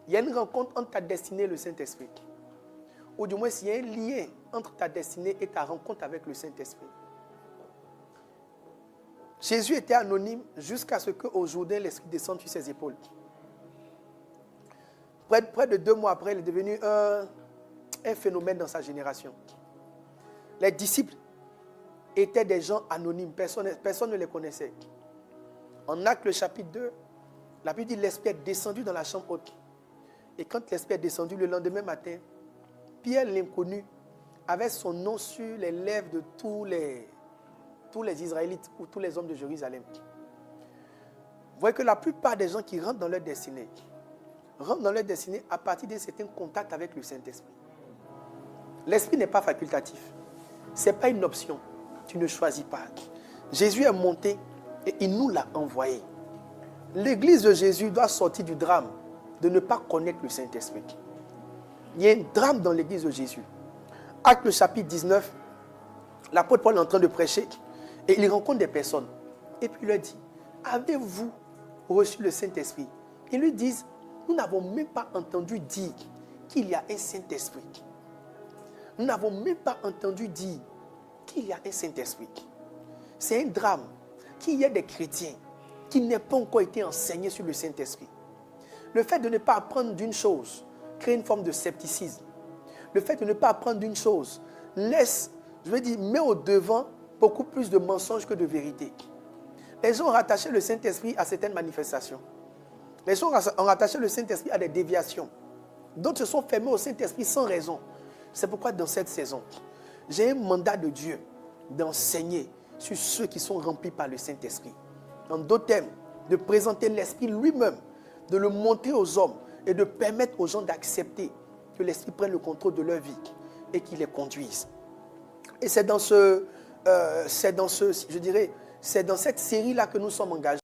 Il y a une rencontre entre ta destinée et le Saint-Esprit. Ou du moins, il y a un lien entre ta destinée et ta rencontre avec le Saint-Esprit. Jésus était anonyme jusqu'à ce qu'au Jourdain, l'Esprit descende sur ses épaules. Près de 2 mois après, il est devenu un phénomène dans sa génération. Les disciples étaient des gens anonymes, personne ne les connaissait. En Actes, le chapitre 2, la Bible dit l'Esprit est descendu dans la chambre haute. Et quand l'Esprit est descendu le lendemain matin, Pierre, l'inconnu, avait son nom sur les lèvres de tous les Israélites ou tous les hommes de Jérusalem. Vous voyez que la plupart des gens qui rentrent dans leur destinée à partir d'un certain contact avec le Saint-Esprit. L'Esprit n'est pas facultatif. Ce n'est pas une option. Tu ne choisis pas. Jésus est monté et il nous l'a envoyé. L'église de Jésus doit sortir du drame de ne pas connaître le Saint-Esprit. Il y a un drame dans l'église de Jésus. Acte chapitre 19, l'apôtre Paul est en train de prêcher et il rencontre des personnes. Et puis il leur dit, avez-vous reçu le Saint-Esprit? Ils lui disent, nous n'avons même pas entendu dire qu'il y a un Saint-Esprit. Nous n'avons même pas entendu dire qu'il y a un Saint-Esprit. C'est un drame qu'il y ait des chrétiens qui n'aient pas encore été enseignés sur le Saint-Esprit. Le fait de ne pas apprendre d'une chose crée une forme de scepticisme. Le fait de ne pas apprendre d'une chose met au devant beaucoup plus de mensonges que de vérité. Les gens ont rattaché le Saint-Esprit à certaines manifestations. Les gens ont rattaché le Saint-Esprit à des déviations. D'autres se sont fermés au Saint-Esprit sans raison. C'est pourquoi dans cette saison, j'ai un mandat de Dieu d'enseigner sur ceux qui sont remplis par le Saint-Esprit. En d'autres termes, de présenter l'Esprit lui-même, de le montrer aux hommes et de permettre aux gens d'accepter que l'Esprit prenne le contrôle de leur vie et qu'il les conduise. Et c'est dans cette série-là que nous sommes engagés.